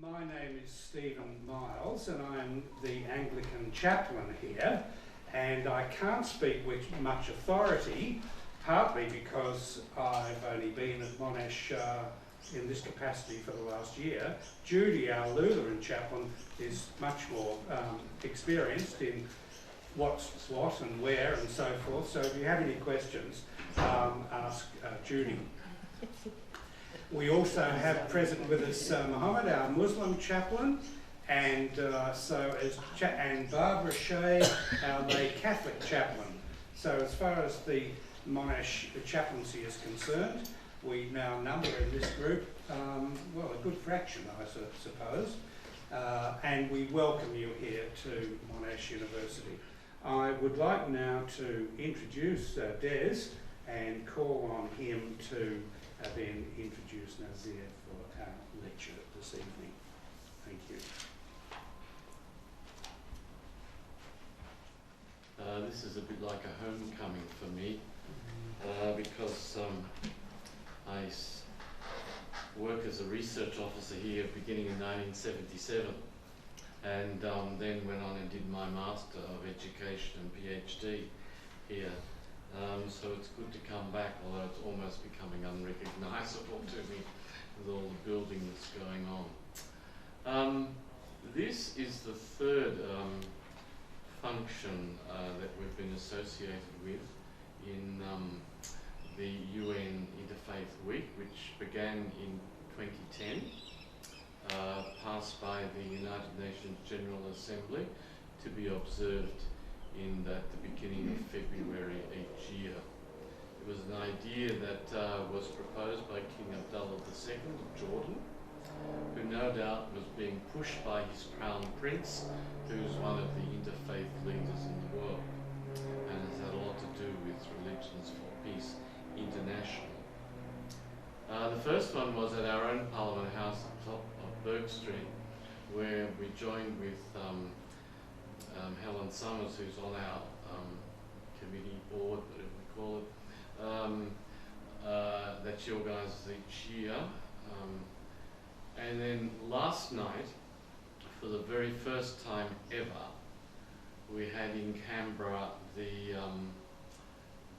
My name is Stephen Miles and I'm the Anglican chaplain here, and I can't speak with much authority, partly because I've only been at Monash in this capacity for the last year. Judy, our Lutheran chaplain, is much more experienced in what's what and where and so forth, so if you have any questions, ask Judy. We also have present with us Mohammed, our Muslim chaplain, and and Barbara Shea, our lay Catholic chaplain. So as far as the Monash chaplaincy is concerned, we now number in this group, well, a good fraction, I suppose, and we welcome you here to Monash University. I would like now to introduce Des and call on him to then introduce Nasir for our lecture this evening. Thank you. This is a bit like a homecoming for me because I work as a research officer here beginning in 1977, and then went on and did my Master of Education and PhD here. So it's good to come back, although it's almost becoming unrecognisable to me with all the building that's going on. This is the third function that we've been associated with in the UN Interfaith Week, which began in 2010, passed by the United Nations General Assembly to be observed at the beginning of February each year. It was an idea that was proposed by King Abdullah II of Jordan, who no doubt was being pushed by his crown prince, who's one of the interfaith leaders in the world, and has had a lot to do with Religions for Peace International. The first one was at our own Parliament House at the top of Burke Street, where we joined with Helen Summers, who's on our committee board, whatever we call it, that she organises each year. And then last night, for the very first time ever, we had in Canberra the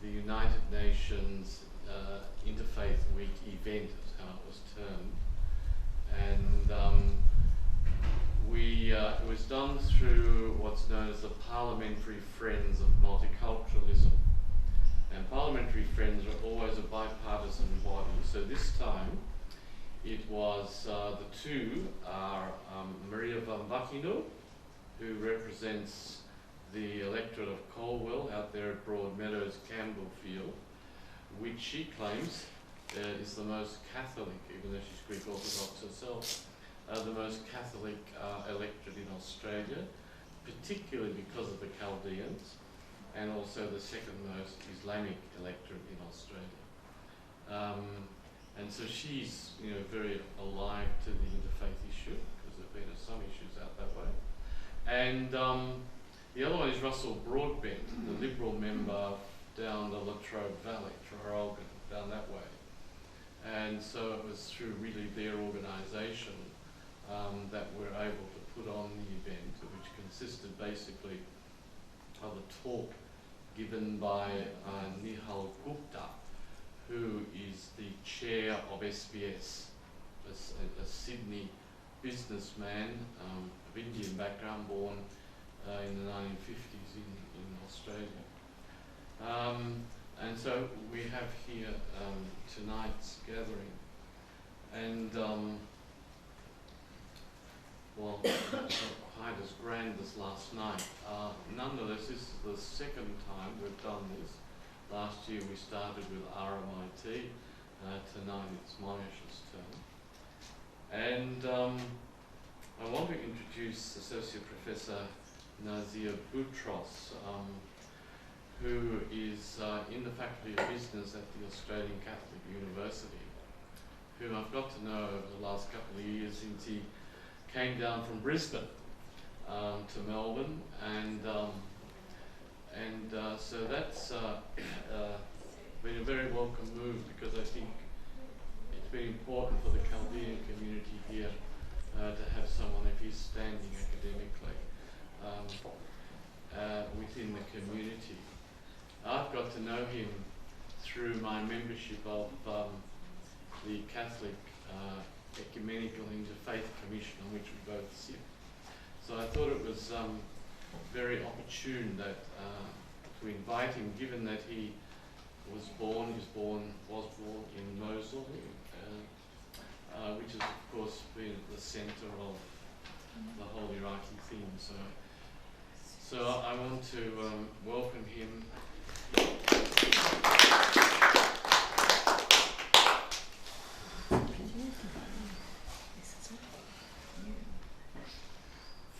United Nations Interfaith Week event, is how it was termed. And it was done through what's known as the Parliamentary Friends of Multiculturalism. And Parliamentary Friends are always a bipartisan body, so this time it was the two are Maria van Buckinghamshire, who represents the electorate of Colwell out there at Broadmeadows, Campbellfield, which she claims is the most Catholic, even though she's Greek Orthodox herself, the most Catholic electorate in Australia, particularly because of the Chaldeans, and also the second most Islamic electorate in Australia. And so she's, very alive to the interfaith issue, because there have been some issues out that way. And the other one is Russell Broadbent, the Liberal member down the Latrobe Valley, Traralgon, down that way. And so it was through really their organisation that we're able to put on the event, which consisted basically of a talk given by Nihal Gupta, who is the chair of SBS, a Sydney businessman of Indian background, born in the 1950s in Australia. And so we have here tonight's gathering, and well, not quite as grand as last night. Nonetheless, this is the second time we've done this. Last year we started with RMIT, tonight it's Monash's turn. And I want to introduce Associate Professor Nasir Butrous, who is in the Faculty of Business at the Australian Catholic University, whom I've got to know over the last couple of years since he came down from Brisbane to Melbourne, and so that's been a very welcome move, because I think it's been important for the Chaldean community here to membership of the Catholic Ecumenical Interfaith Commission, on which we both sit. So I thought it was very opportune that to invite him, given that he was born in Mosul, which is of course been the centre of the whole Iraqi theme. So I want to welcome him.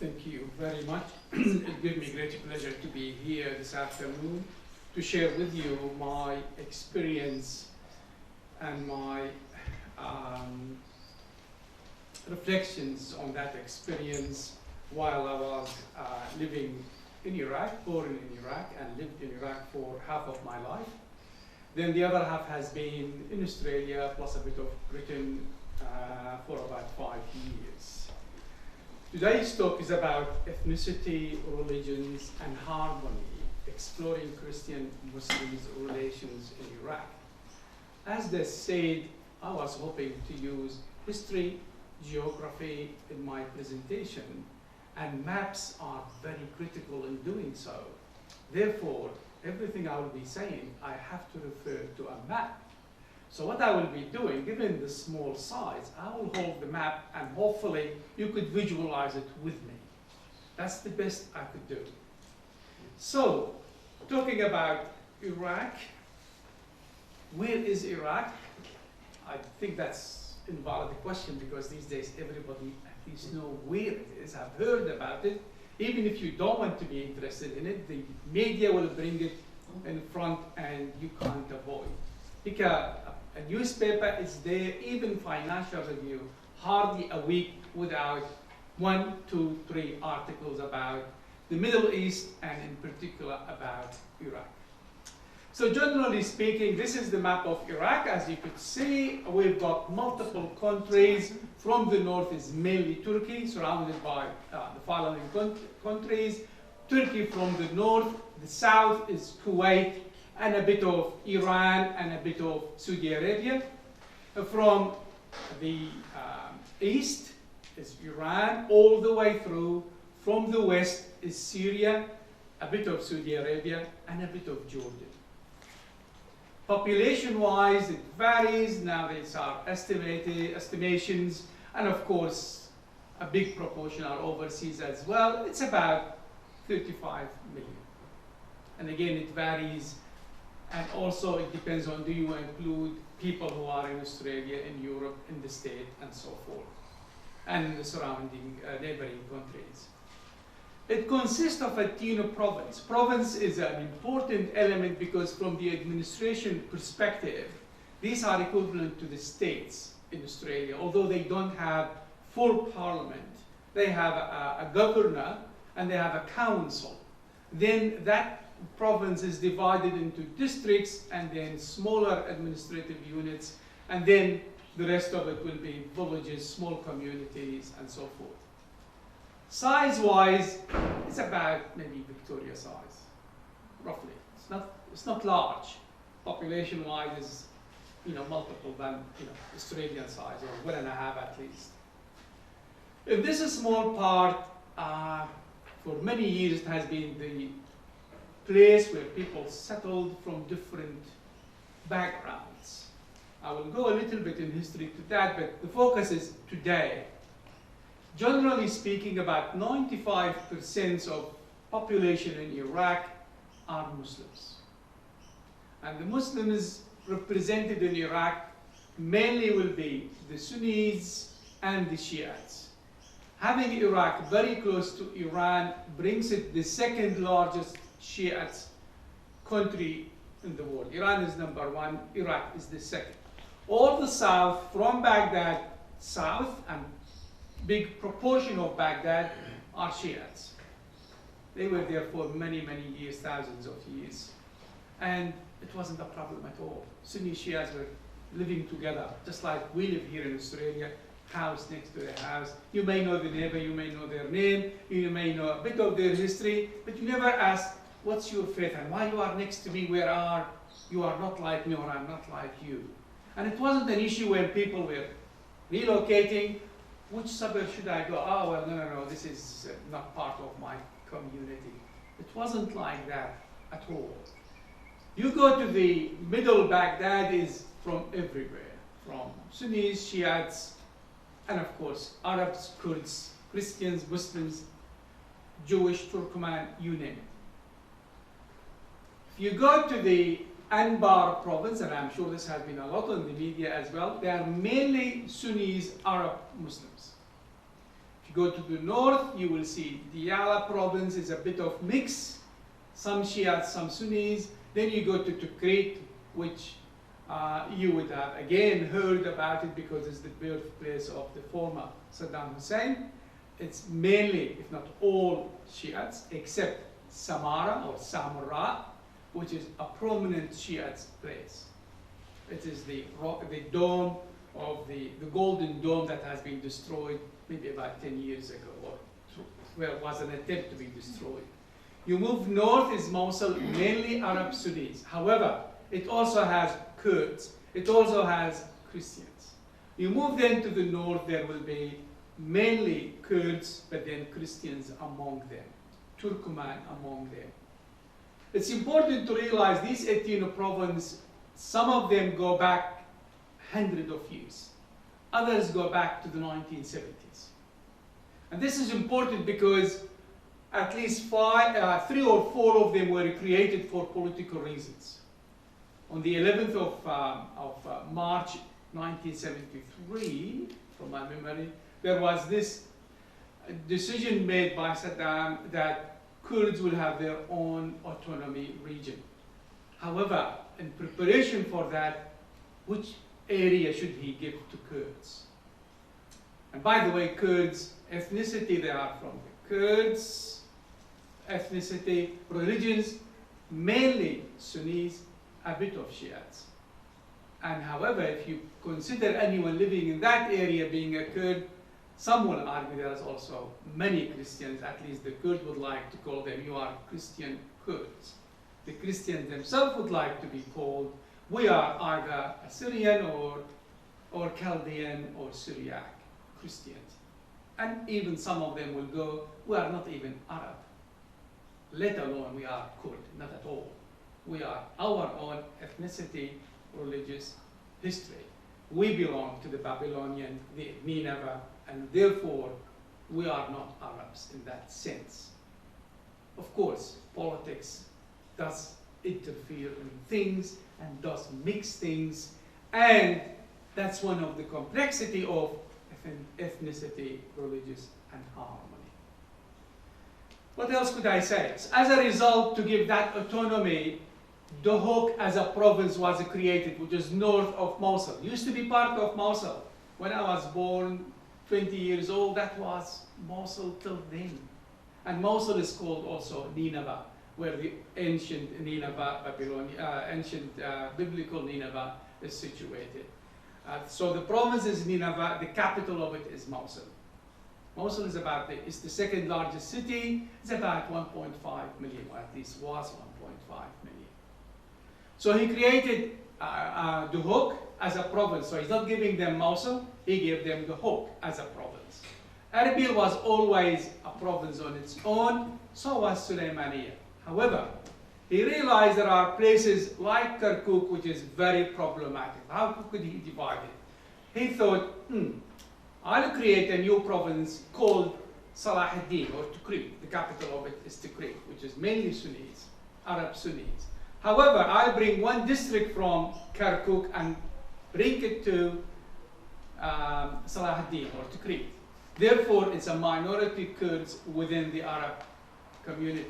Thank you very much. It gives me great pleasure to be here this afternoon to share with you my experience and my reflections on that experience while I was living in Iraq, born in Iraq, and lived in Iraq for half of my life. Then the other half has been in Australia, plus a bit of Britain for about 5 years. Today's talk is about ethnicity, religions, and harmony, exploring Christian-Muslim relations in Iraq. As they said, I was hoping to use history, geography in my presentation, and maps are very critical in doing so. Therefore, everything I will be saying, I have to refer to a map. So what I will be doing, given the small size, I will hold the map and hopefully you could visualize it with me. That's the best I could do. So, talking about Iraq, where is Iraq? I think that's an invalid question because these days everybody at least know where it is. I've heard about it. Even if you don't want to be interested in it, the media will bring it in front and you can't avoid. Because a newspaper is there, even Financial Review, hardly a week without 1, 2, 3 articles about the Middle East and in particular about Iraq. So generally speaking, this is the map of Iraq. As you could see, we've got multiple countries. From the north is mainly Turkey, surrounded by the following countries. Turkey from the north, the south is Kuwait, and a bit of Iran, and a bit of Saudi Arabia. From the east is Iran, all the way through. From the west is Syria, a bit of Saudi Arabia, and a bit of Jordan. Population-wise, it varies. Now these are estimations, and of course, a big proportion are overseas as well. It's about 35 million. And again, it varies. And also, it depends on, do you include people who are in Australia, in Europe, in the States, and so forth, and in the surrounding neighboring countries. It consists of a province. Province is an important element because from the administration perspective, these are equivalent to the states in Australia, although they don't have full parliament. They have a governor and they have a council. Then that province is divided into districts and then smaller administrative units, and then the rest of it will be villages, small communities, and so forth. Size-wise, it's about maybe Victoria size, roughly. It's not large. Population-wise, is multiple than Australian size, or 1.5 at least. If this is a small part, for many years it has been the place where people settled from different backgrounds. I will go a little bit in history to that, but the focus is today. Generally speaking, about 95% of population in Iraq are Muslims. And the Muslims represented in Iraq mainly will be the Sunnis and the Shiites. Having Iraq very close to Iran brings it the second largest Shiite country in the world. Iran is #1, Iraq is the second. All the south, from Baghdad south, and big proportion of Baghdad are Shiites. They were there for many, many years, thousands of years. And it wasn't a problem at all. Sunni Shiites were living together, just like we live here in Australia, house next to the house. You may know the neighbor, you may know their name, you may know a bit of their history, but you never ask, what's your faith and why you are next to me, where are You are not like me, or I'm not like you. And it wasn't an issue when people were relocating. Which suburb should I go? Oh, well, no, this is not part of my community. It wasn't like that at all. You go to the middle Baghdad is from everywhere, from Sunnis, Shiites, and of course, Arabs, Kurds, Christians, Muslims, Jewish, Turkmen, you name it. If you go to the Anbar province, and I'm sure this has been a lot in the media as well, they are mainly Sunnis, Arab Muslims. If you go to the north, you will see Diyala province is a bit of mix, some Shiites, some Sunnis. Then you go to Tikrit, which you would have again heard about it because it's the birthplace of the former Saddam Hussein. It's mainly, if not all, Shiites, except Samara or Samarra, which is a prominent Shiite place. It is the dome of the golden dome that has been destroyed maybe about 10 years ago, or where it was an attempt to be destroyed. You move north is Mosul, mainly Arab Sunnis. However, it also has Kurds. It also has Christians. You move then to the north, there will be mainly Kurds, but then Christians among them, Turkmen among them. It's important to realize these 18 provinces, some of them go back hundreds of years. Others go back to the 1970s. And this is important because at least 3 or 4 of them were created for political reasons. On the 11th of March 1973, from my memory, there was this decision made by Saddam that Kurds will have their own autonomy region. However, in preparation for that, which area should he give to Kurds? And by the way, Kurds, ethnicity, they are from the Kurds, ethnicity, religions, mainly Sunnis, a bit of Shiites. And however, if you consider anyone living in that area being a Kurd, some will argue there is also many Christians, at least the Kurds would like to call them, you are Christian Kurds. The Christians themselves would like to be called, we are either Assyrian or Chaldean or Syriac Christians. And even some of them will go, we are not even Arab, let alone we are Kurd, not at all. We are our own ethnicity, religious history. We belong to the Babylonian, the Nineveh, and therefore we are not Arabs in that sense. Of course, politics does interfere in things and does mix things, and that's one of the complexity of ethnicity, religious, and harmony. What else could I say? As a result, to give that autonomy, Duhok as a province was created, which is north of Mosul. It used to be part of Mosul. When I was born, 20 years old, that was Mosul till then. And Mosul is called also Nineveh, where the ancient Nineveh, ancient biblical Nineveh is situated. So the province is Nineveh, the capital of it is Mosul. Mosul is it's the second largest city. It's about 1.5 million, or at least was 1.5 million. So he created Duhok as a province. So he's not giving them Mosul, he gave them Duhok as a province. Erbil was always a province on its own, so was Sulaymaniyah. However, he realized there are places like Kirkuk which is very problematic. How could he divide it? He thought, I'll create a new province called Salah ad-Din, or Tikrit. The capital of it is Tikrit, which is mainly Sunnis, Arab Sunnis. However, I'll bring one district from Kirkuk and bring it to Salah ad-Din, or Tikrit. Therefore, it's a minority Kurds within the Arab community.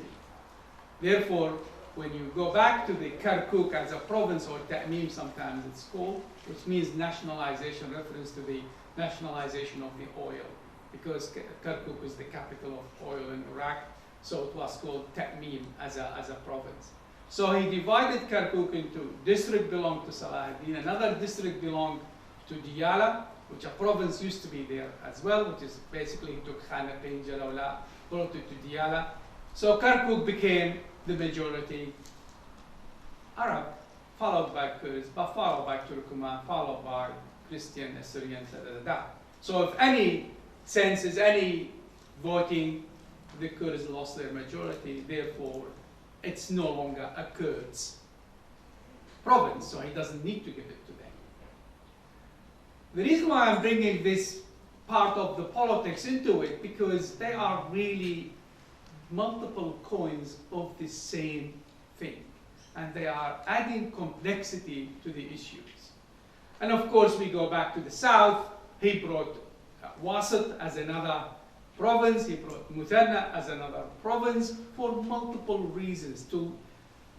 Therefore, when you go back to the Kirkuk as a province, or Ta'mim sometimes it's called, which means nationalization, reference to the nationalization of the oil, because Kirkuk is the capital of oil in Iraq, so it was called Ta'mim as a province. So he divided Kirkuk into district belonged to Salah ad-Din, another district belonged to Diyala, which a province used to be there as well, which is basically he took Khanaqin, Jalawla, brought it to Diyala. So Kirkuk became the majority Arab followed by Kurds, but followed by Turkmen, followed by Christian, Assyrian, da. So if any census, any voting, the Kurds lost their majority, therefore it's no longer a Kurds province, so he doesn't need to give it to them. The reason why I'm bringing this part of the politics into it, because they are really multiple coins of the same thing, and they are adding complexity to the issues. And of course, we go back to the south. He brought Wasit as another province. He brought Muthanna as another province for multiple reasons,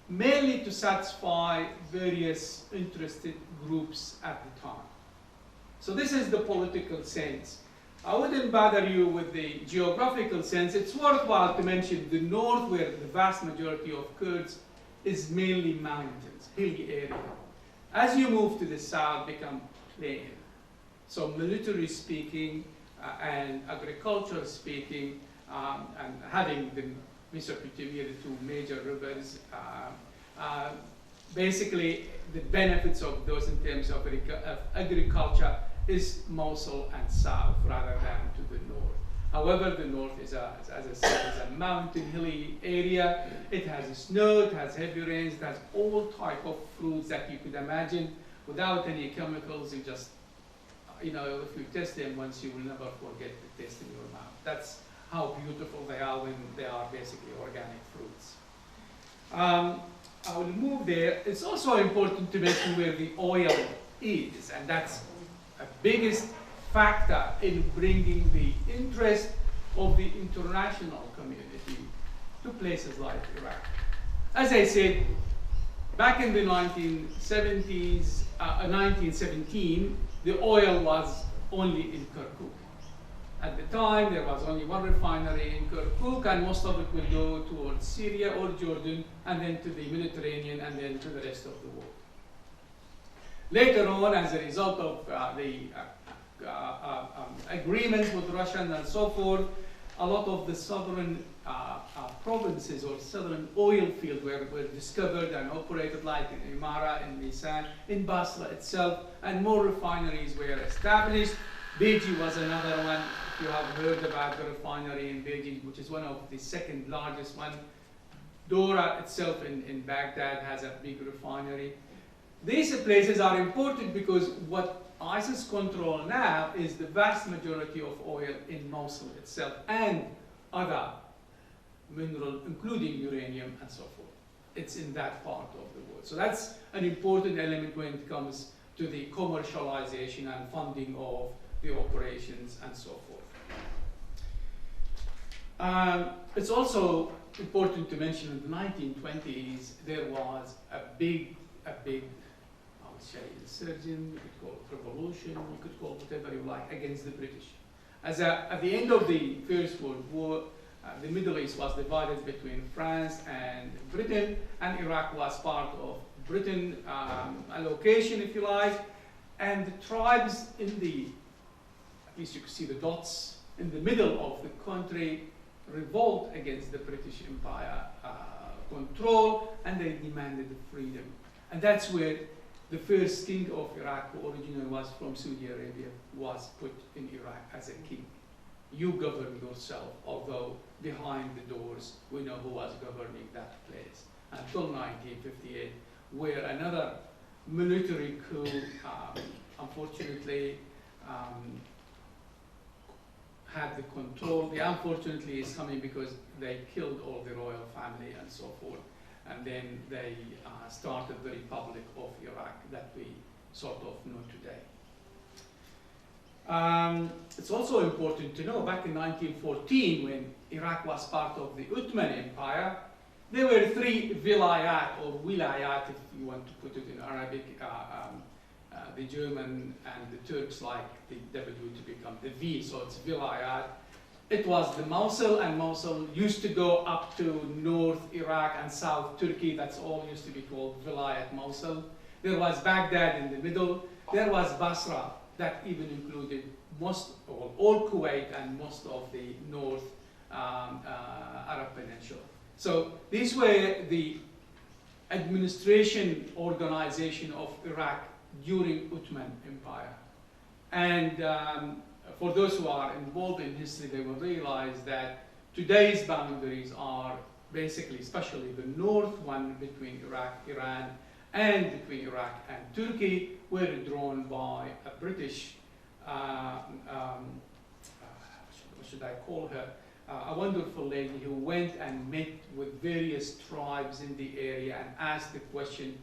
mainly to satisfy various interested groups at the time. So this is the political sense. I wouldn't bother you with the geographical sense. It's worthwhile to mention the north, where the vast majority of Kurds is mainly mountains, hilly area. As you move to the south, become plain. So military speaking and agriculture speaking, and having the Mesopotamia, the two major rivers, basically the benefits of those in terms of agriculture is Mosul and south rather than to the north. However, the north is, as I said, is a mountain hilly area. It has snow, it has heavy rains, it has all type of fruits that you could imagine without any chemicals. You just, if you test them once, you will never forget the taste in your mouth. That's how beautiful they are when they are basically organic fruits. I will move there. It's also important to mention where the oil is, and that's a biggest factor in bringing the interest of the international community to places like Iraq. As I said, back in the 1970s, 1917, the oil was only in Kirkuk. At the time, there was only one refinery in Kirkuk, and most of it will go towards Syria or Jordan, and then to the Mediterranean, and then to the rest of the world. Later on, as a result of the agreements with Russia and so forth, a lot of the southern provinces or southern oil fields were discovered and operated, like in Imara, in Nisan, in Basra itself, and more refineries were established. Beji was another one. If you have heard about the refinery in Beji, which is one of the second largest one. Dora itself in Baghdad has a big refinery. These places are important because what ISIS control now is the vast majority of oil in Mosul itself and other minerals, including uranium and so forth. It's in that part of the world. So that's an important element when it comes to the commercialization and funding of the operations and so forth. It's also important to mention in the 1920s, there was a big, I would say, insurgent, you could call it revolution, you could call it whatever you like, against the British. At the end of the First World War, the Middle East was divided between France and Britain, and Iraq was part of Britain allocation, if you like, and the tribes in the, at least you can see the dots, in the middle of the country revolt against the British Empire control, and they demanded freedom. And that's where the first king of Iraq, who originally was from Saudi Arabia, was put in Iraq as a king. You govern yourself, although behind the doors we know who was governing that place. Until 1958, where another military coup, unfortunately, had the control. The unfortunately is coming because they killed all the royal family and so forth. And then they started the Republic of Iraq that we sort of know today. It's also important to know, back in 1914, when Iraq was part of the Ottoman Empire, there were three vilayat, or wilayat, if you want to put it in Arabic. The German and the Turks like the W to become the V, so it's vilayat. It was the Mosul, and Mosul used to go up to North Iraq and South Turkey. That's all used to be called Vilayat Mosul. There was Baghdad in the middle. There was Basra, that even included all Kuwait and most of the North Arab Peninsula. So these were the administration organization of Iraq during Ottoman Empire. And for those who are involved in history, they will realize that today's boundaries are basically, especially the north one between Iraq, Iran, and between Iraq and Turkey, were drawn by a British, what should I call her, a wonderful lady who went and met with various tribes in the area and asked the question,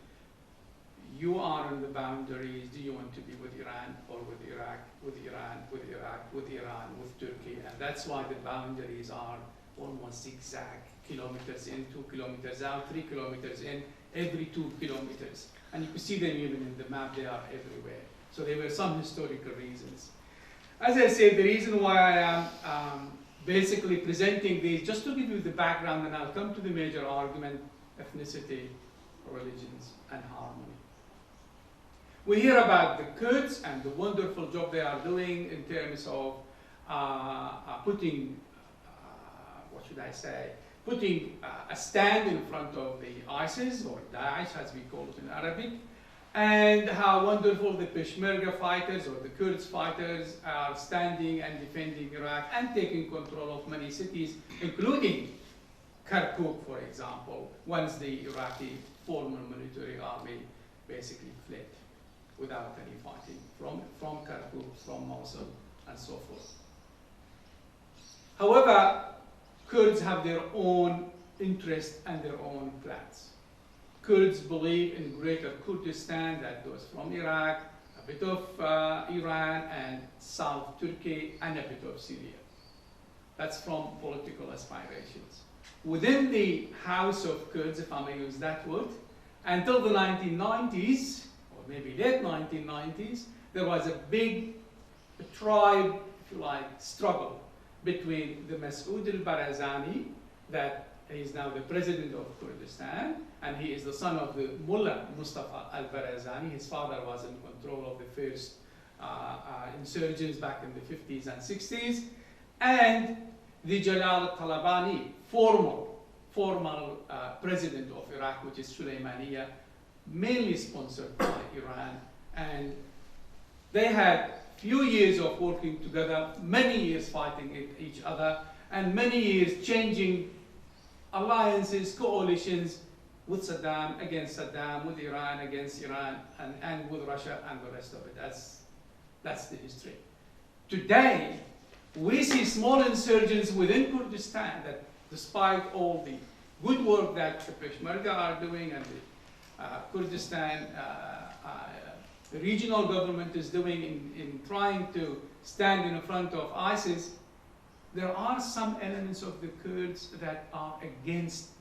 you are on the boundaries, do you want to be with Iran or with Iraq, with Iran, with Iraq, with Iran, with Turkey? And that's why the boundaries are almost zigzag, kilometers in, 2 kilometers out, 3 kilometers in, every 2 kilometers. And you can see them even in the map, they are everywhere. So there were some historical reasons. As I said, the reason why I am basically presenting these, just to give you the background, and I'll come to the major argument, ethnicity, religions, and harmony. We hear about the Kurds and the wonderful job they are doing in terms of putting, what should I say, putting a stand in front of the ISIS, or Daesh as we call it in Arabic, and how wonderful the Peshmerga fighters or the Kurds fighters are standing and defending Iraq and taking control of many cities, including Kirkuk, for example, once the Iraqi former military army basically fled without any fighting from Kirkuk, from Mosul, and so forth. However, Kurds have their own interests and their own plans. Kurds believe in Greater Kurdistan that goes from Iraq, a bit of Iran, and South Turkey, and a bit of Syria. That's from political aspirations. Within the House of Kurds, if I may use that word, until the 1990s, or maybe late 1990s, there was a big tribe, if you like, struggle between the Masoud al-Barazani, that he is now the president of Kurdistan, and he is the son of the Mullah Mustafa al-Barazani. His father was in control of the first insurgents back in the 50s and 60s, and the Jalal al-Talabani, former president of Iraq, which is Sulaymaniya, mainly sponsored by Iran. And they had few years of working together, many years fighting each other, and many years changing alliances, coalitions with Saddam, against Saddam, with Iran, against Iran, and with Russia, and the rest of it. That's the history. Today, we see small insurgents within Kurdistan that, despite all the good work that the Peshmerga are doing and the Kurdistan the regional government is doing in trying to stand in front of ISIS, there are some elements of the Kurds that are against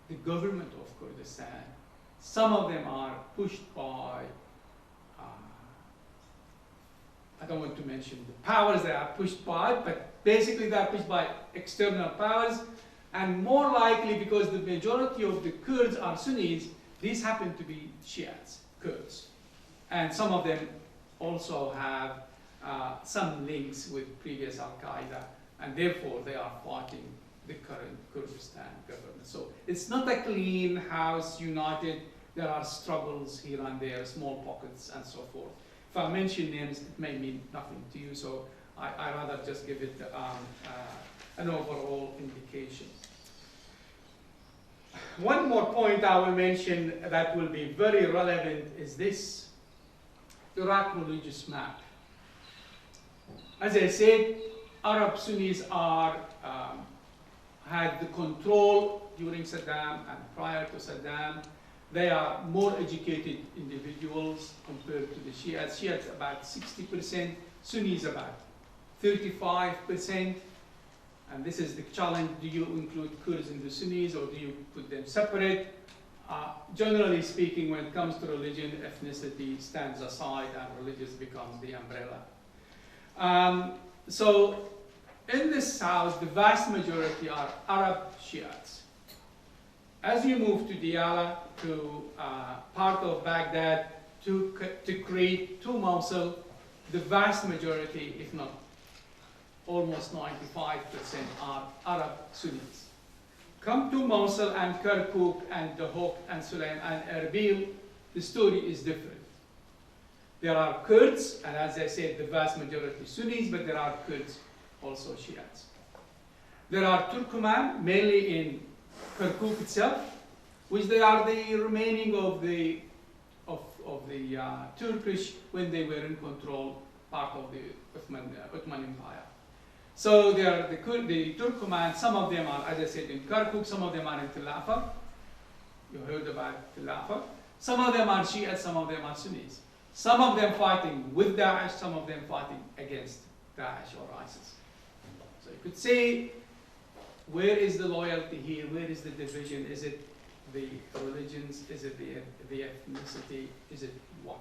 the government of Kurdistan. Some of them are pushed by, I don't want to mention the powers they are pushed by, but basically they are pushed by external powers, and more likely because the majority of the Kurds are Sunnis, these happen to be Shiites, Kurds. And some of them also have some links with previous Al-Qaeda, and therefore they are fighting the current Kurdistan government. So it's not a clean house, united. There are struggles here and there, small pockets, and so forth. If I mention names, it may mean nothing to you, so I rather just give it an overall indication. One more point I will mention that will be very relevant is this Iraq religious map. As I said, Arab Sunnis are had the control during Saddam and prior to Saddam. They are more educated individuals compared to the Shiites. Shiites about 60%, Sunnis about 35%. And this is the challenge: do you include Kurds in the Sunnis or do you put them separate? Generally speaking, when it comes to religion, ethnicity stands aside and religious becomes the umbrella. So in the south, the vast majority are Arab Shiites. As you move to Diyala, to part of Baghdad, to Crete, to Mosul, the vast majority, if not almost 95%, are Arab Sunnis. come to Mosul and Kirkuk and Duhok and Sulaim and Erbil, the story is different. There are Kurds, and as I said, the vast majority Sunnis, but there are Kurds, also Shiites. There are Turkoman, mainly in Kirkuk itself, which they are the remaining of the Turkish when they were in control, part of the Ottoman Empire. So they are the Turkoman. Some of them are, as I said, in Kirkuk. Some of them are in Tel Afar. You heard about Tel Afar. Some of them are Shiites. Some of them are Sunnis. Some of them fighting with Daesh. Some of them fighting against Daesh or ISIS. So you could say, where is the loyalty here? Where is the division? Is it the religions? Is it the ethnicity? Is it what?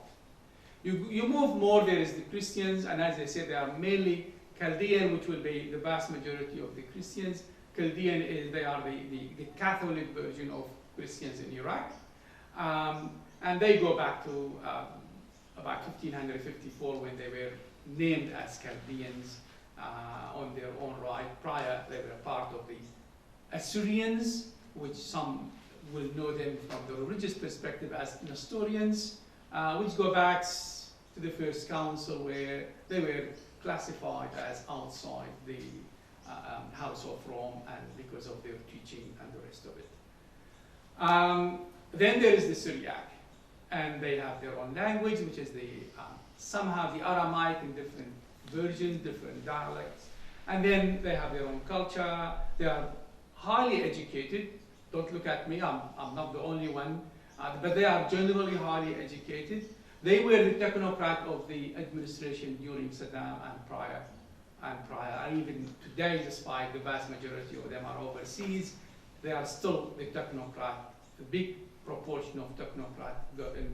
You move more, there is the Christians, and as I said, they are mainly Chaldean, which will be the vast majority of the Christians. Chaldean they are the Catholic version of Christians in Iraq. And they go back to about 1554 when they were named as Chaldeans on their own right. Prior, they were part of the Assyrians, which some will know them from the religious perspective as Nestorians, which go back to the First Council, where they were classified as outside the House of Rome, and because of their teaching and the rest of it. Then there is the Syriac, and they have their own language, which is somehow the Aramaic in different versions, different dialects. And then they have their own culture. They are highly educated. Don't look at me, I'm not the only one. But they are generally highly educated. They were the technocrat of the administration during Saddam and prior. And even today, despite the vast majority of them are overseas, they are still the technocrat, the big proportion of technocrat in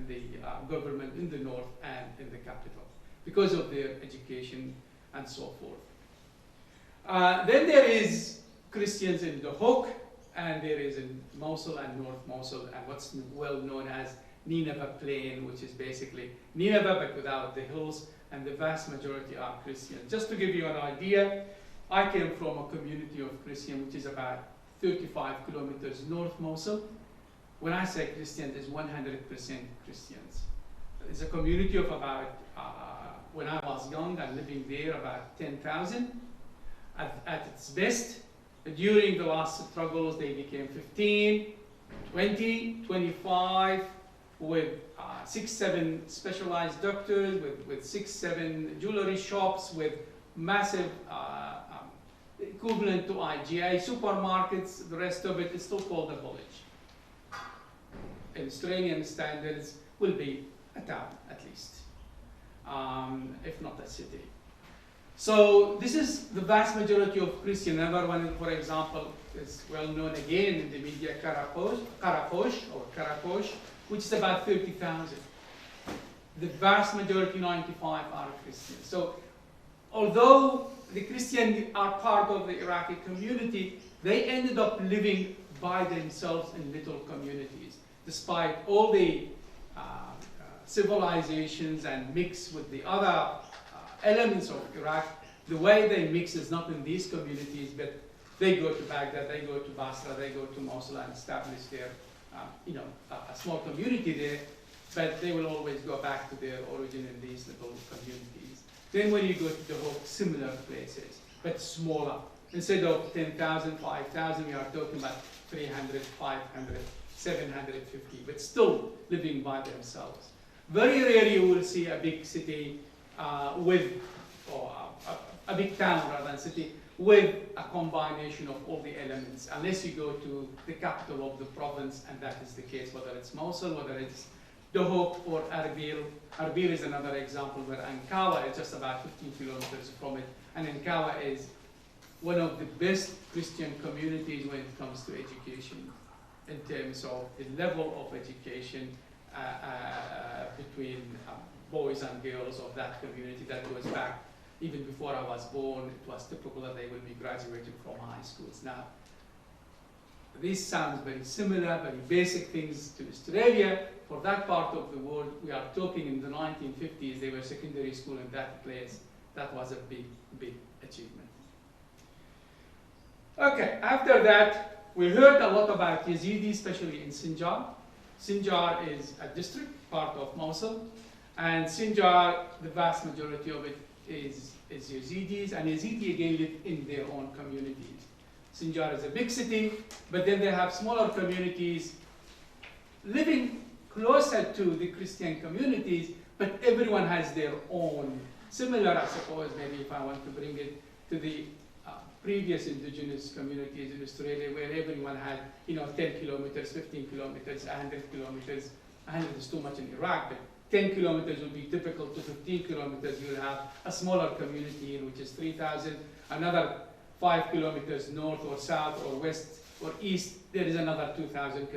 the government in the north and in the capital, because of their education and so forth. Then there is Christians in Duhok, and there is in Mosul and North Mosul, and what's well known as Nineveh Plain, which is basically Nineveh but without the hills, and the vast majority are Christians. Just to give you an idea, I came from a community of Christian which is about 35 kilometers north Mosul. When I say Christian, it's 100% Christians. It's a community of about, when I was young and living there, about 10,000. At its best, during the last struggles, they became 15, 20, 25, with 6-7 specialized doctors, with 6-7 jewelry shops, with massive equivalent to IGA supermarkets. The rest of it is still called a village. In Australian standards, will be a town at least, if not a city. So this is the vast majority of Christian. Another one, for example, is well known again in the media, Karakosh, which is about 30,000. The vast majority, 95, are Christians. So although the Christians are part of the Iraqi community, they ended up living by themselves in little communities, despite all the civilizations and mix with the other elements of Iraq. The way they mix is not in these communities, but they go to Baghdad, they go to Basra, they go to Mosul and establish their, a small community there, but they will always go back to their origin in these little communities. Then when you go to the whole similar places, but smaller. Instead of 10,000, 5,000, we are talking about 300, 500, 750, but still living by themselves. Very rarely you will see a big city or a big town rather than city with a combination of all the elements, unless you go to the capital of the province, and that is the case, whether it's Mosul, whether it's Duhok or Erbil. Erbil is another example where Ankawa is just about 15 kilometers from it, and Ankawa is one of the best Christian communities when it comes to education, in terms of the level of education between boys and girls of that community that goes back even before I was born. It was typical that they would be graduating from high schools. Now, this sounds very similar, very basic things to Australia. For that part of the world, we are talking in the 1950s, there were secondary school in that place. That was a big, big achievement. Okay, after that, we heard a lot about Yazidi, especially in Sinjar. Sinjar is a district, part of Mosul, and Sinjar, the vast majority of it is Yazidis, and Yazidi again live in their own communities. Sinjar is a big city, but then they have smaller communities living closer to the Christian communities, but everyone has their own. Similar, I suppose, maybe if I want to bring it to the previous indigenous communities in Australia, where everyone had, 10 kilometers, 15 kilometers, 100 kilometers. 100 is too much in Iraq, but 10 kilometers would be typical. To 15 kilometers, you'll have a smaller community in which is 3,000. Another 5 kilometers north or south or west or east, there is another 2,000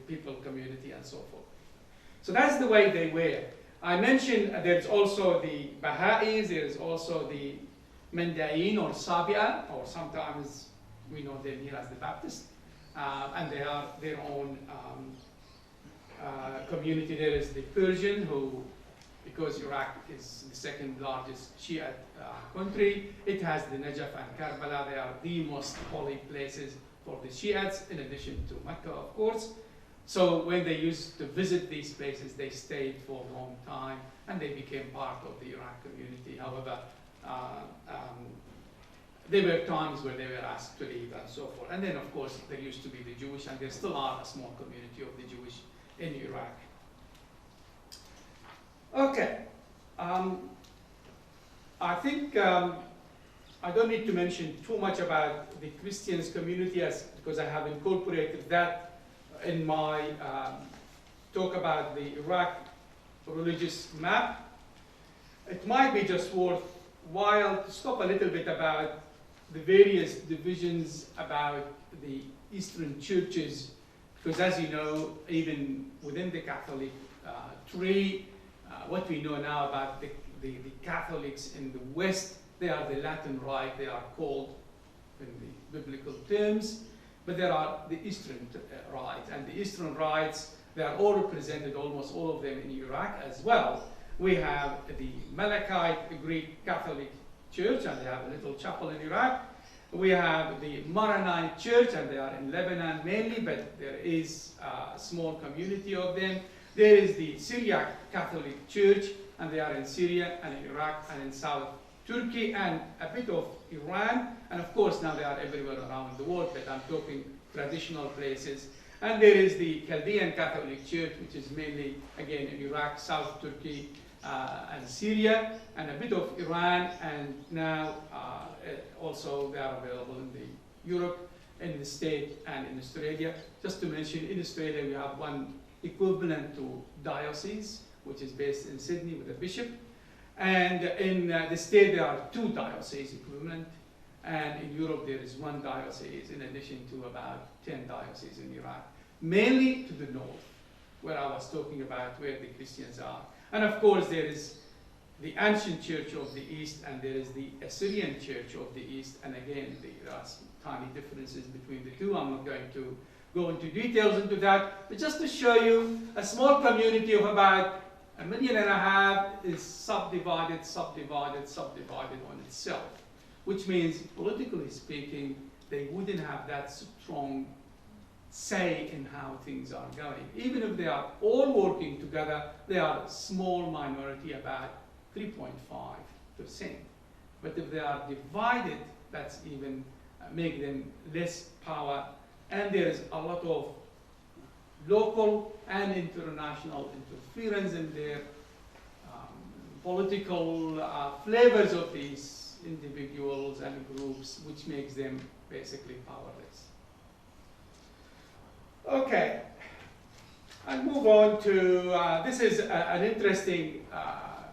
people community and so forth. So that's the way they were. I mentioned there's also the Baha'is, there's also the Mandain or Sabia, or sometimes we know them here as the Baptists, and they are their own community. There is the Persian, who, because Iraq is the second largest Shia country, it has the Najaf and Karbala. They are the most holy places for the Shiites, in addition to Mecca, of course. So when they used to visit these places, they stayed for a long time, and they became part of the Iraq community. However, there were times where they were asked to leave and so forth. And then, of course, there used to be the Jewish, and there still are a small community of the Jewish in Iraq. Okay. I think I don't need to mention too much about the Christians community, because I have incorporated that in my talk about the Iraq religious map. It might be just worthwhile to stop a little bit about the various divisions about the Eastern churches, because as you know, even within the Catholic tree, what we know now about the Catholics in the West, they are the Latin Rite, they are called in the biblical terms, but there are the Eastern Rite, and the Eastern Rites, they are all represented, almost all of them, in Iraq as well. We have the Malachite Greek Catholic Church, and they have a little chapel in Iraq. We have the Maronite Church, and they are in Lebanon mainly, but there is a small community of them. There is the Syriac Catholic Church, and they are in Syria and in Iraq and in South Turkey and a bit of Iran. And of course, now they are everywhere around the world, but I'm talking traditional places. And there is the Chaldean Catholic Church, which is mainly, again, in Iraq, South Turkey, and Syria, and a bit of Iran, and now also they are available in Europe, in the States, and in Australia. Just to mention, in Australia we have one equivalent to diocese, which is based in Sydney with a bishop, and in the States there are 2 diocese equivalent, and in Europe there is 1 diocese in addition to about 10 dioceses in Iraq, mainly to the north, where I was talking about where the Christians are. And of course, there is the ancient church of the East, and there is the Assyrian church of the East. And again, there are some tiny differences between the two. I'm not going to go into details into that, but just to show you a small community of about 1.5 million is subdivided on itself, which means, politically speaking, they wouldn't have that strong say in how things are going. Even if they are all working together, they are a small minority, about 3.5%. But if they are divided, that's even make them less power. And there is a lot of local and international interference in their political flavors of these individuals and groups, which makes them basically powerless. Okay, I'll move on to, this is an interesting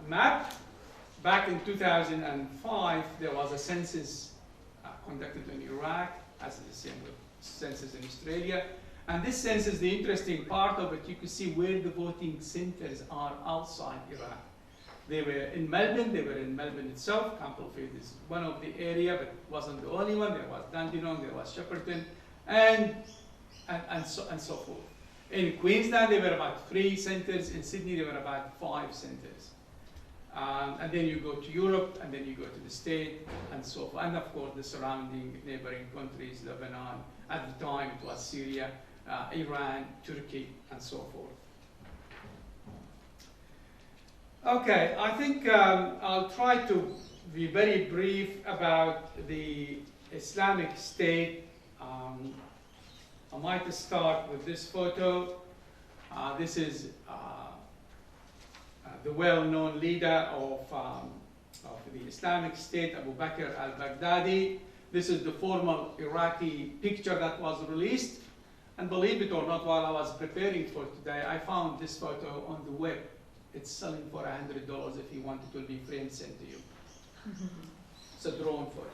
map. Back in 2005, there was a census conducted in Iraq, as the same with census in Australia. And this census, the interesting part of it, you can see where the voting centers are outside Iraq. They were in Melbourne, itself. Campbellfield is one of the area, but wasn't the only one. There was Dandenong, there was Shepparton, and so forth. In Queensland, there were about 3 centres. In Sydney, there were about 5 centres. And then you go to Europe, and then you go to the States, and so forth. And of course, the surrounding neighboring countries, Lebanon, at the time it was Syria, Iran, Turkey, and so forth. Okay, I think I'll try to be very brief about the Islamic State. I might start with this photo. This is the well-known leader of the Islamic State, Abu Bakr al-Baghdadi. This is the formal Iraqi picture that was released. And believe it or not, while I was preparing for today, I found this photo on the web. It's selling for $100 if you want, it will be framed sent to you. It's a drone photo.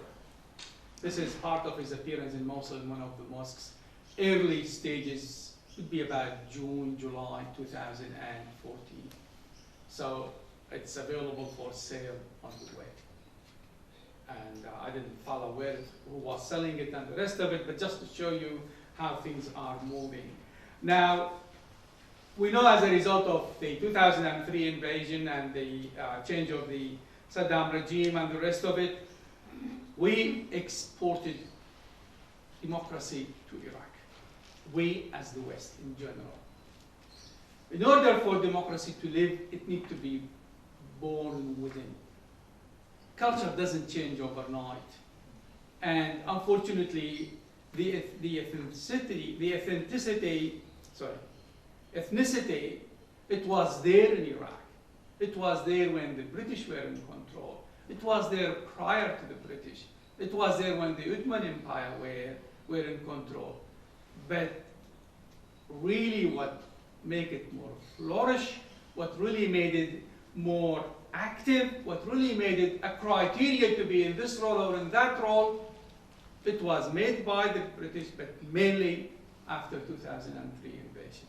This is part of his appearance in Mosul, in one of the mosques. Early stages would be about June, July 2014. So it's available for sale on the web. And I didn't follow who was selling it and the rest of it, but just to show you how things are moving. Now, we know as a result of the 2003 invasion and the change of the Saddam regime and the rest of it, we exported democracy to Iraq. We as the West in general. In order for democracy to live, it needs to be born within. Culture doesn't change overnight. And unfortunately, ethnicity, it was there in Iraq. It was there when the British were in control. It was there prior to the British. It was there when the Ottoman Empire were in control. But really what made it more flourish, what really made it more active, what really made it a criteria to be in this role or in that role, it was made by the British, but mainly after 2003 invasion.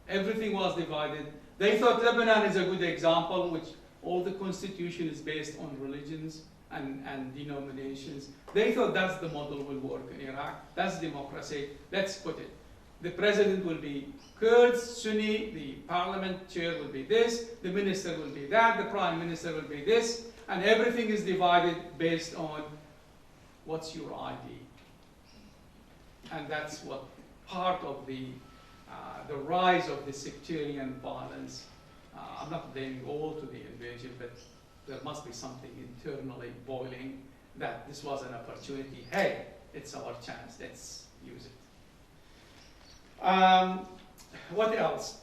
Everything was divided. They thought Lebanon is a good example, which all the constitution is based on religions and denominations. They thought that's the model will work in Iraq. That's democracy. Let's put it. The president will be Kurds, Sunni, the parliament chair will be this, the minister will be that, the prime minister will be this, and everything is divided based on what's your ID. And that's what part of the rise of the sectarian violence. I'm not blaming all to the invasion, but there must be something internally boiling that this was an opportunity. Hey, it's our chance, let's use it. What else?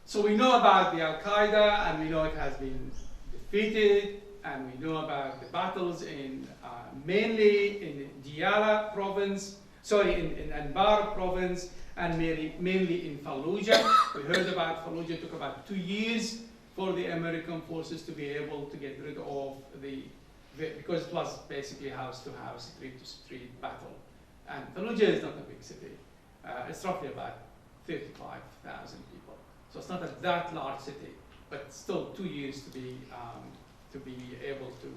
So we know about the Al-Qaeda, and we know it has been defeated, and we know about the battles in mainly in Diyala province, in Anbar province, and mainly in Fallujah. We heard about Fallujah. It took about 2 years for the American forces to be able to get rid of because it was basically house-to-house, street-to-street battle. And Fallujah is not a big city. It's roughly about 35,000 people. So it's not a that large city, but still 2 years to be able to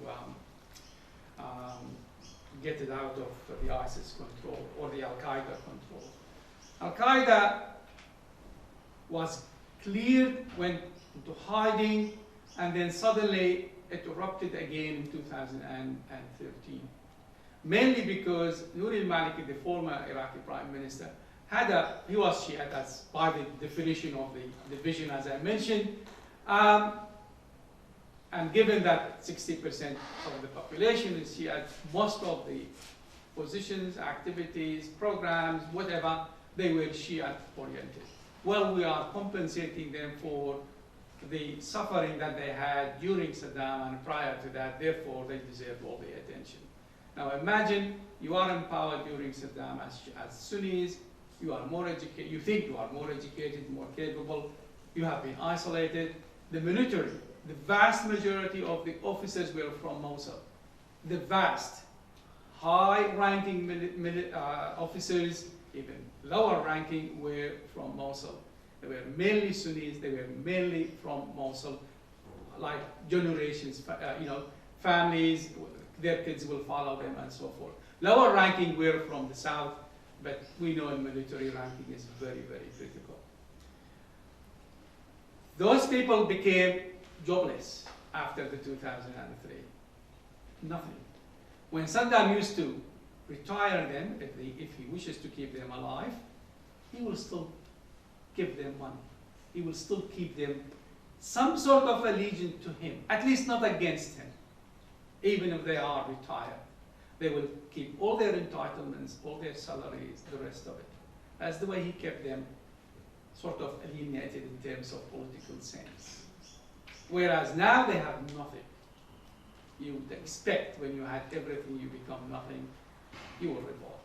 get it out of the ISIS control or the Al-Qaeda control. Al-Qaeda was cleared, went into hiding, and then suddenly it erupted again in 2013. Mainly because Nouri al-Maliki, the former Iraqi prime minister, he was Shia, that's by the definition of the division as I mentioned. And given that 60% of the population is Shia, most of the positions, activities, programs, whatever, they were Shia oriented. Well, we are compensating them for the suffering that they had during Saddam and prior to that, therefore they deserve all the attention. Now imagine you are in power during Saddam as Sunnis, you are more educated, you think you are more educated, more capable, you have been isolated. The military, the vast majority of the officers were from Mosul. The vast, high-ranking officers, even lower ranking, were from Mosul. They were mainly Sunnis, they were mainly from Mosul, like generations, families, their kids will follow them and so forth. Lower ranking were from the south, but we know in military ranking is very, very critical. Those people became jobless. after the 2003? Nothing. When Saddam used to retire them, if he wishes to keep them alive, he will still give them money. He will still keep them some sort of allegiance to him, at least not against him, even if they are retired. They will keep all their entitlements, all their salaries, the rest of it. That's the way he kept them sort of alienated in terms of political sense. Whereas now they have nothing. You would expect when you had everything, you become nothing, you will revolt.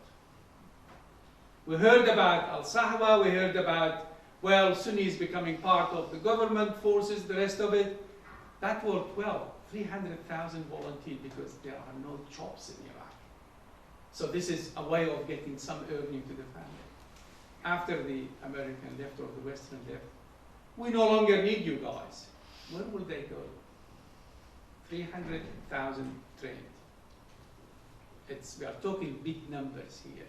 We heard about Al-Sahwa, we heard about, well, Sunnis becoming part of the government forces, the rest of it. That worked well. 300,000 volunteered because there are no jobs in Iraq. So this is a way of getting some earning to the family. After the American left or the Western left, we no longer need you guys. Where will they go? 300,000 trained. We are talking big numbers here.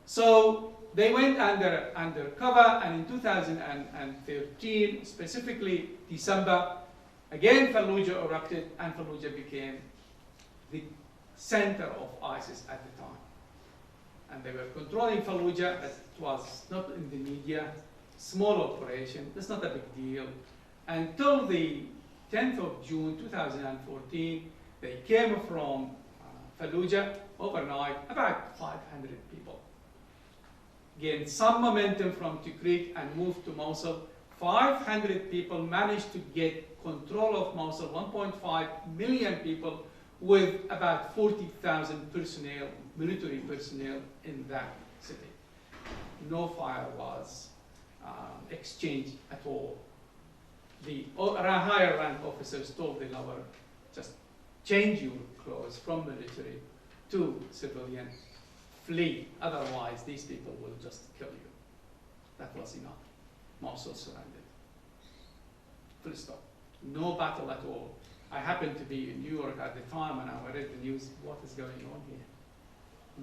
So they went undercover, and in 2013, specifically December, again Fallujah erupted, and Fallujah became the center of ISIS at the time. And they were controlling Fallujah, as it was not in the media, small operation, that's not a big deal. Until the 10th of June 2014, they came from Fallujah overnight, about 500 people. Gained some momentum from Tikrit and moved to Mosul. 500 people managed to get control of Mosul, 1.5 million people, with about 40,000 personnel, military personnel in that city. No fire was exchanged at all. The higher rank officers told the lower, just change your clothes from military to civilian, flee, otherwise these people will just kill you. That was enough. Mosul surrendered. Full stop. No battle at all. I happened to be in New York at the time, and I read the news, what is going on here?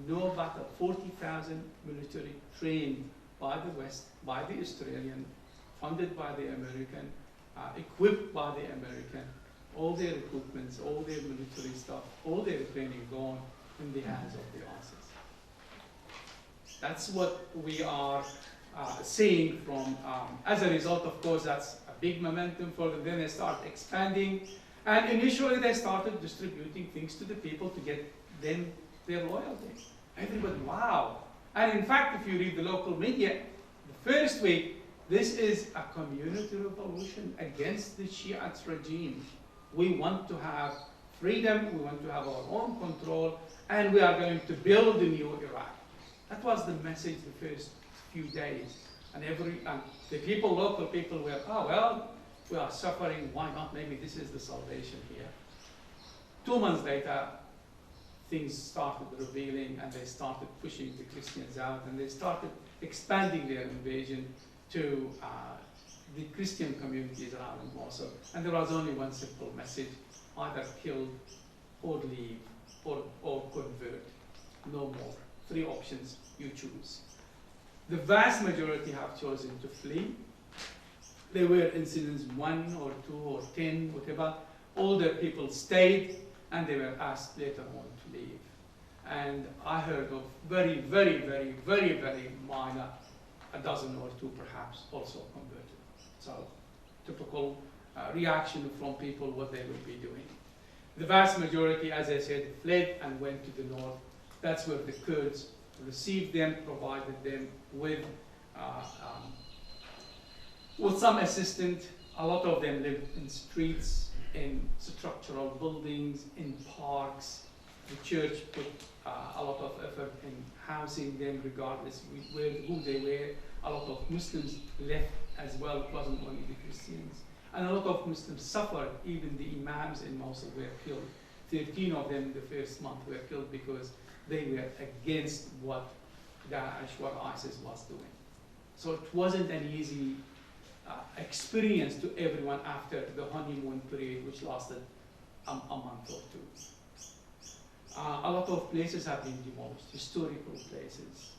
No battle. 40,000 military trained by the West, by the Australian, funded by the American, equipped by the American, all their equipments, all their military stuff, all their training gone in the hands of the ISIS. That's what we are seeing from, as a result, of course, that's a big momentum for them. Then they start expanding. And initially they started distributing things to the people to get them their loyalty. Everybody, wow. And in fact, if you read the local media, the first week, this is a community revolution against the Shiite regime. We want to have freedom, we want to have our own control, and we are going to build a new Iraq. That was the message the first few days. And the people, local people were, oh, well, we are suffering, why not? Maybe this is the salvation here. 2 months later, things started revealing, and they started pushing the Christians out, and they started expanding their invasion to the Christian communities around Mosul. And there was only one simple message: either kill or leave or convert. No more. 3 options, you choose. The vast majority have chosen to flee. There were incidents, 1 or 2 or 10, whatever. Older people stayed, and they were asked later on to leave. And I heard of very, very, very, very, very minor, a dozen or 2 perhaps, also converted. So typical reaction from people, what they would be doing. The vast majority, as I said, fled and went to the north. That's where the Kurds received them, provided them with some assistance. A lot of them lived in streets, in structural buildings, in parks. The church put a lot of effort in housing them, regardless who they were. A lot of Muslims left as well. It wasn't only the Christians. And a lot of Muslims suffered. Even the imams in Mosul were killed. 13 of them in the first month were killed because they were against what Daesh, what ISIS was doing. So it wasn't an easy experience to everyone after the honeymoon period, which lasted a month or 2. A lot of places have been demolished, historical places.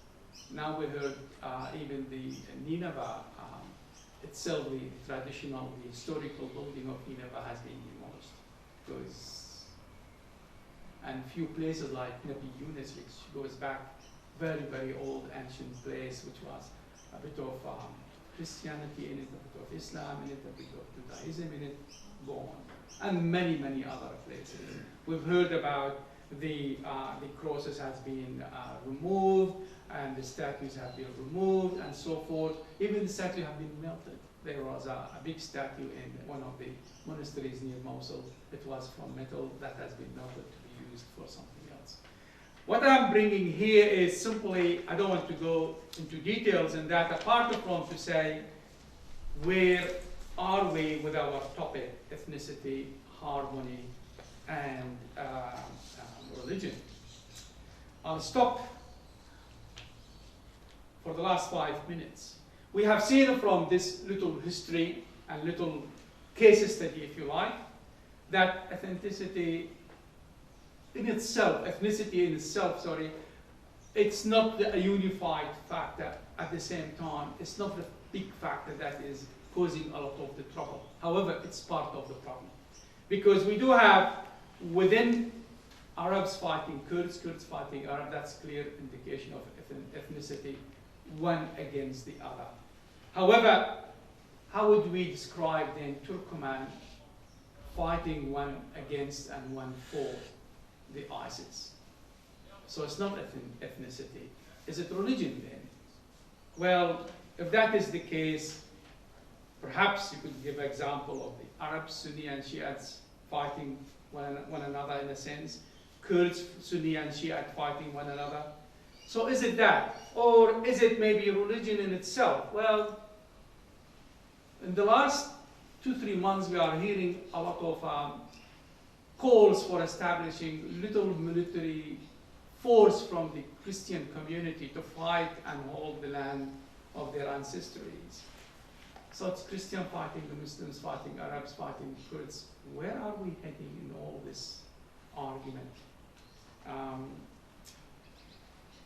Now we heard even the Nineveh itself, the traditional, the historical building of Nineveh has been demolished. and few places like Nabi Yunus, which goes back very, very old ancient place, which was a bit of Christianity in it, a bit of Islam in it, a bit of Judaism in it, go on. And many, many other places. We've heard about the crosses has been removed, and the statues have been removed, and so forth. Even the statues have been melted. There was a big statue in one of the monasteries near Mosul. It was from metal that has been melted to be used for something else. What I'm bringing here is simply, I don't want to go into details in that, apart from to say, where are we with our topic, ethnicity, harmony, and religion? I'll stop for the last 5 minutes. We have seen from this little history and little case study, if you like, that ethnicity in itself, it's not a unified factor. At the same time, it's not the big factor that is causing a lot of the trouble. However, it's part of the problem. Because we do have within Arabs fighting Kurds, Kurds fighting Arab, that's clear indication of ethnicity, one against the other. However, how would we describe then Turkoman fighting one against and one for the ISIS? So it's not ethnicity. Is it religion then? Well, if that is the case, perhaps you could give an example of the Arabs, Sunni and Shiites fighting one another in a sense, Kurds, Sunni and Shiite fighting one another. So is it that? Or is it maybe religion in itself? Well, in the last 2-3 months, we are hearing a lot of calls for establishing little military force from the Christian community to fight and hold the land of their ancestries. So it's Christian fighting the Muslims, fighting Arabs, fighting Kurds. Where are we heading in all this argument?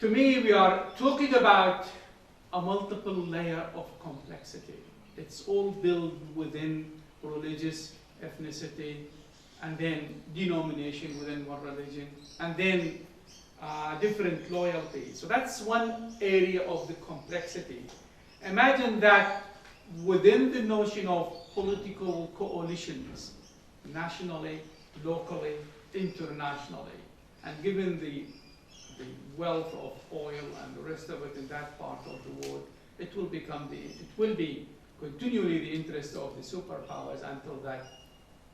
To me, we are talking about a multiple layer of complexity. It's all built within religious ethnicity, and then denomination within one religion, and then different loyalties. So that's one area of the complexity. Imagine that within the notion of political coalitions, nationally, locally, internationally, and given the wealth of oil and the rest of it in that part of the world, it will be continually the interest of the superpowers until that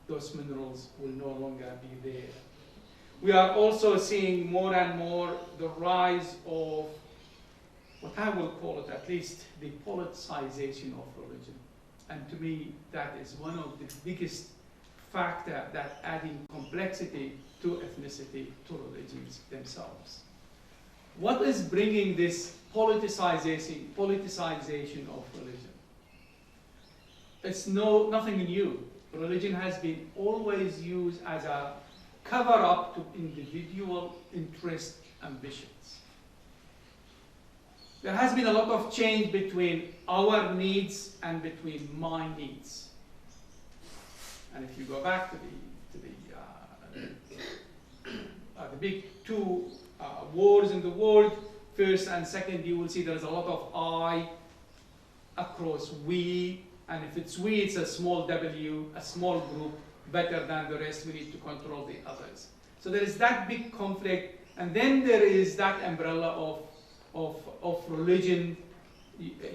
those minerals will no longer be there. We are also seeing more and more the rise of what I will call it, at least, the politicization of religion. And to me, that is one of the biggest factors that adding complexity to ethnicity, to religions themselves. What is bringing this politicization of religion? It's nothing new. Religion has been always used as a cover-up to individual interest ambitions. There has been a lot of change between our needs and between my needs. And if you go back to the big two wars in the world, first and second, you will see there's a lot of I across we, and if it's we, it's a small w, a small group, better than the rest, we need to control the others. So there is that big conflict, and then there is that umbrella of religion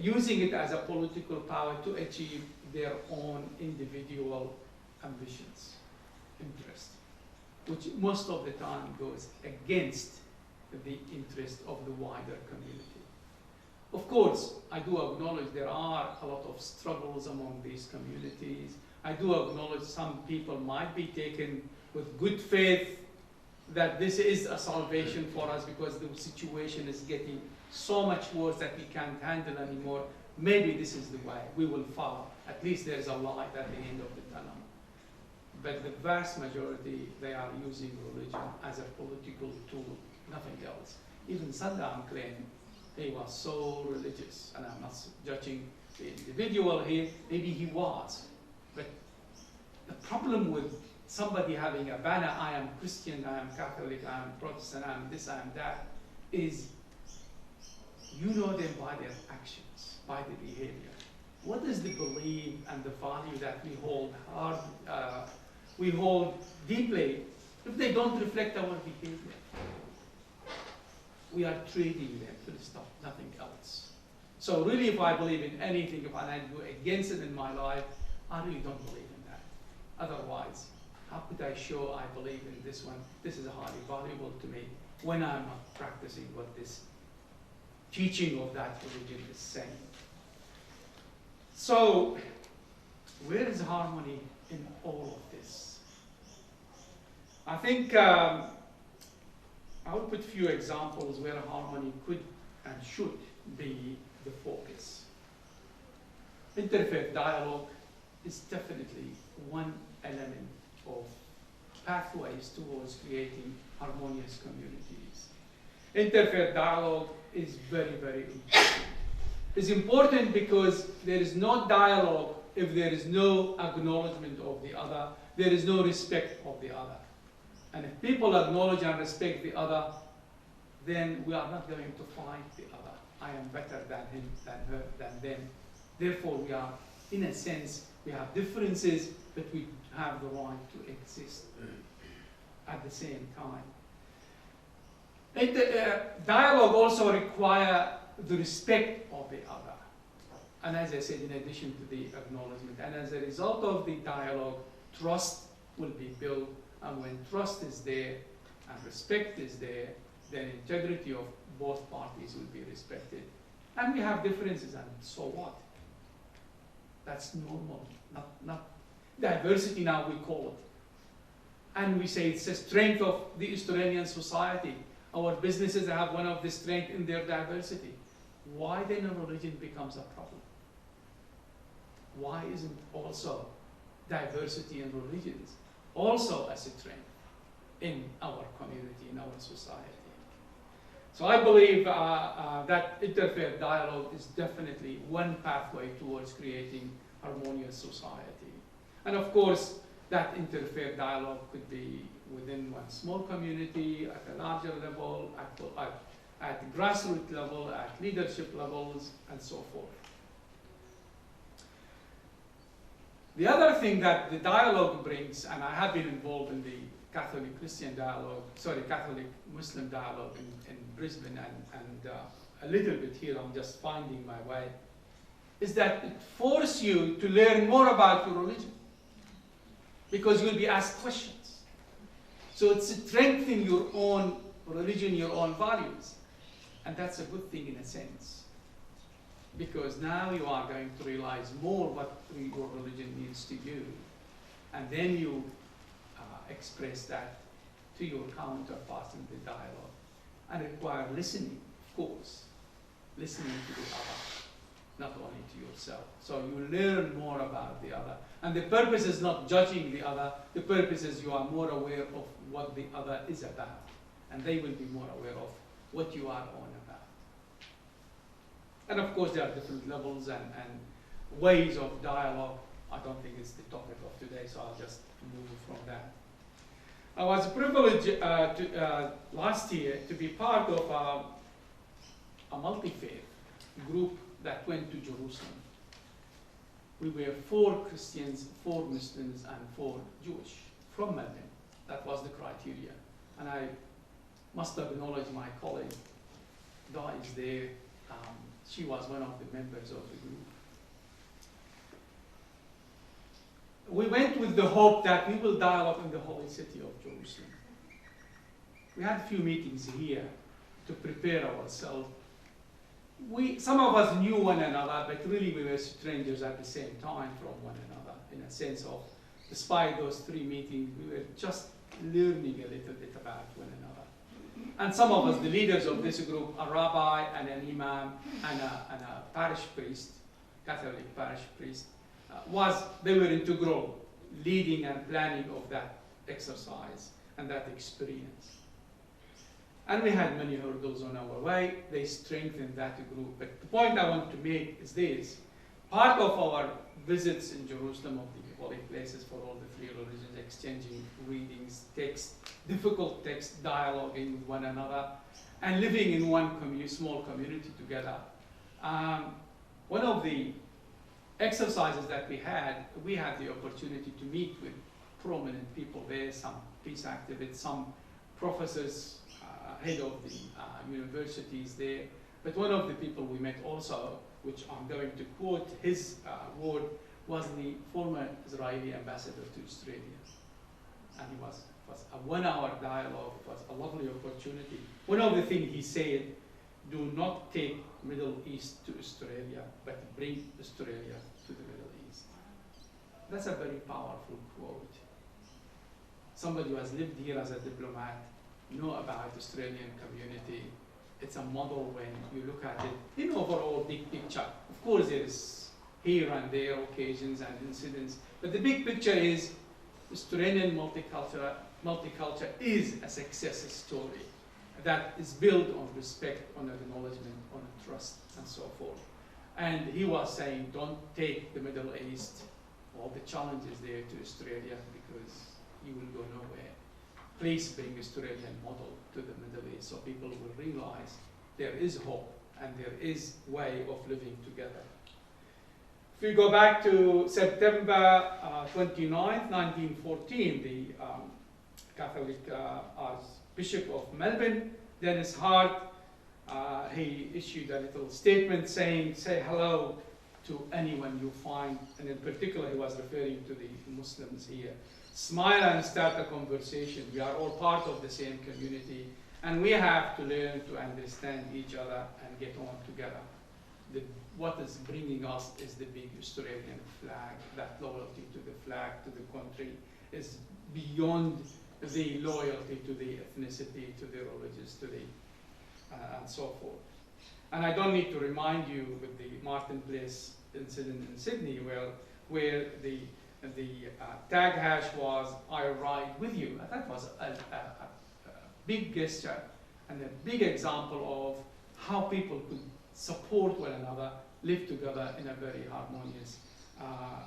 using it as a political power to achieve their own individual ambitions, interests, which most of the time goes against the interest of the wider community. Of course, I do acknowledge there are a lot of struggles among these communities. I do acknowledge some people might be taken with good faith that this is a salvation for us because the situation is getting so much worse that we can't handle anymore. Maybe this is the way we will follow. At least there is a light at the end of the tunnel. But the vast majority, they are using religion as a political tool, nothing else. Even Saddam claimed he was so religious, and I'm not judging the individual here, maybe he was. But the problem with somebody having a banner, I am Christian, I am Catholic, I am Protestant, I am this, I am that, is you know them by their actions, by the behavior. What is the belief and the value that we hold deeply if they don't reflect our behavior? We are trading them for the stuff, nothing else. So really, if I believe in anything, if I go against it in my life, I really don't believe in that. Otherwise, how could I show I believe in this one? This is highly valuable to me when I'm not practicing what this teaching of that religion is saying. So, where is harmony in all of this? I think I will put a few examples where harmony could and should be the focus. Interfaith dialogue is definitely one element of pathways towards creating harmonious communities. Interfaith dialogue is very, very important. It's important because there is no dialogue if there is no acknowledgement of the other, there is no respect of the other. And if people acknowledge and respect the other, then we are not going to fight the other. I am better than him, than her, than them. Therefore, we are, in a sense, we have differences, but we have the right to exist at the same time. Dialogue also requires the respect of the other. And as I said, in addition to the acknowledgement, and as a result of the dialogue, trust will be built. And when trust is there and respect is there, then integrity of both parties will be respected. And we have differences, and so what? That's normal, not diversity now we call it. And we say it's a strength of the Australian society. Our businesses have one of the strengths in their diversity. Why then a religion becomes a problem? Why isn't also diversity in religions also a strength in our community, in our society? So I believe that interfaith dialogue is definitely one pathway towards creating harmonious society. And of course, that interfaith dialogue could be within one small community, at a larger level, at grassroots level, at leadership levels, and so forth. The other thing that the dialogue brings, and I have been involved in the Catholic-Muslim dialogue in Brisbane and a little bit here, I'm just finding my way, is that it forces you to learn more about your religion because you'll be asked questions. So it's strengthening your own religion, your own values. And that's a good thing in a sense. Because now you are going to realize more what your religion means to you. And then you express that to your counterparts in the dialogue. And require listening, of course. Listening to the other, not only to yourself. So you learn more about the other. And the purpose is not judging the other. The purpose is you are more aware of what the other is about. And they will be more aware of what you are on about. And of course, there are different levels and ways of dialogue. I don't think it's the topic of today, so I'll just move from that. I was privileged last year to be part of a multi-faith group that went to Jerusalem. We were 4 Christians, 4 Muslims, and 4 Jewish from Melbourne. That was the criteria. And I must acknowledge my colleague, Da is there. She was one of the members of the group. We went with the hope that we will dialogue in the holy city of Jerusalem. We had a few meetings here to prepare ourselves. Some of us knew one another, but really we were strangers at the same time from one another, in a sense of, despite those 3 meetings, we were just learning a little bit about one another. And some of us, the leaders of this group, a rabbi and an imam and a parish priest, Catholic parish priest, they were integral, leading and planning of that exercise and that experience. And we had many hurdles on our way. They strengthened that group. But the point I want to make is this. Part of our visits in Jerusalem, of the equally places for all the three religions, exchanging readings, text, difficult text, dialoguing with one another, and living in one small community together. One of the exercises that we had the opportunity to meet with prominent people there, some peace activists, some professors, head of the universities there. But one of the people we met also, which I'm going to quote his word, was the former Israeli ambassador to Australia. And it was a 1-hour dialogue. It was a lovely opportunity. One of the things he said, do not take Middle East to Australia, but bring Australia to the Middle East. That's a very powerful quote. Somebody who has lived here as a diplomat, know about Australian community. It's a model when you look at it in overall big picture. Of course, there is here and there occasions and incidents, but the big picture is Australian multicultural is a success story that is built on respect, on acknowledgement, on trust, and so forth. And he was saying, don't take the Middle East, all the challenges there to Australia, because you will go nowhere. Please bring Australian model to the Middle East so people will realize there is hope and there is way of living together. If we go back to September 29th, 1914, the Catholic Archbishop of Melbourne, Dennis Hart, he issued a little statement saying, say hello to anyone you find, and in particular he was referring to the Muslims here. Smile and start a conversation. We are all part of the same community, and we have to learn to understand each other and get on together. What is bringing us is the big Australian flag. That loyalty to the flag, to the country, is beyond the loyalty to the ethnicity, to the religious, to the and so forth. And I don't need to remind you with the Martin Place incident in Sydney, where the tag hash was, I ride with you. And that was a big gesture and a big example of how people could support one another, live together in a very harmonious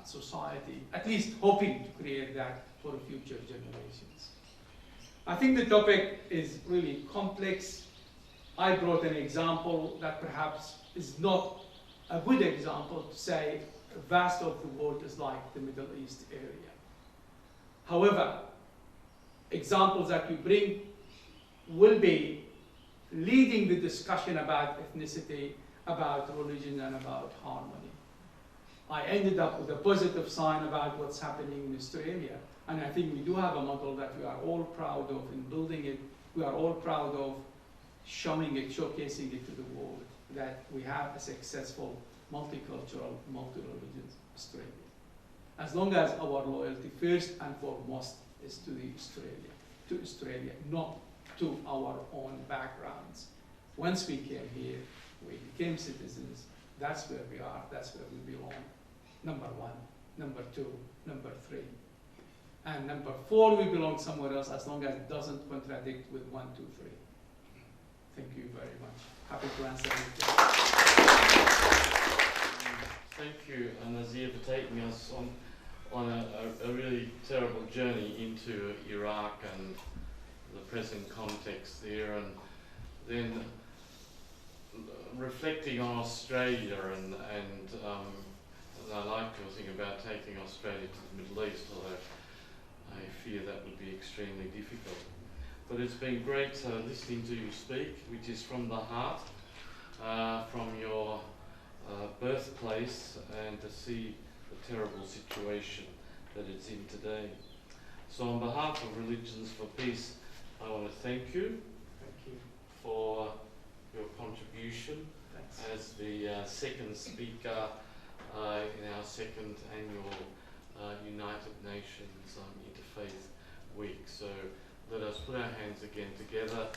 society, at least hoping to create that for future generations. I think the topic is really complex. I brought an example that perhaps is not a good example to say vast of the world is like the Middle East area. However, examples that we bring will be leading the discussion about ethnicity, about religion, and about harmony. I ended up with a positive sign about what's happening in Australia, and I think we do have a model that we are all proud of in building it. We are all proud of showing it, showcasing it to the world, that we have a successful multicultural, multi-religious Australia. As long as our loyalty first and foremost is to Australia, not to our own backgrounds. Once we came here, we became citizens. That's where we are, that's where we belong. Number one, number two, number three. And number four, we belong somewhere else as long as it doesn't contradict with 1, 2, 3. Thank you very much. Happy to answer anything. Thank you, Nasir, for taking us on a really terrible journey into Iraq and the present context there, and then reflecting on Australia and I like your thing about taking Australia to the Middle East, although I fear that would be extremely difficult. But it's been great listening to you speak, which is from the heart, from your birthplace, and to see the terrible situation that it's in today. So on behalf of Religions for Peace, I want to thank you for your contribution. Thanks. As the second speaker in our second annual United Nations Interfaith Week. So let us put our hands again together.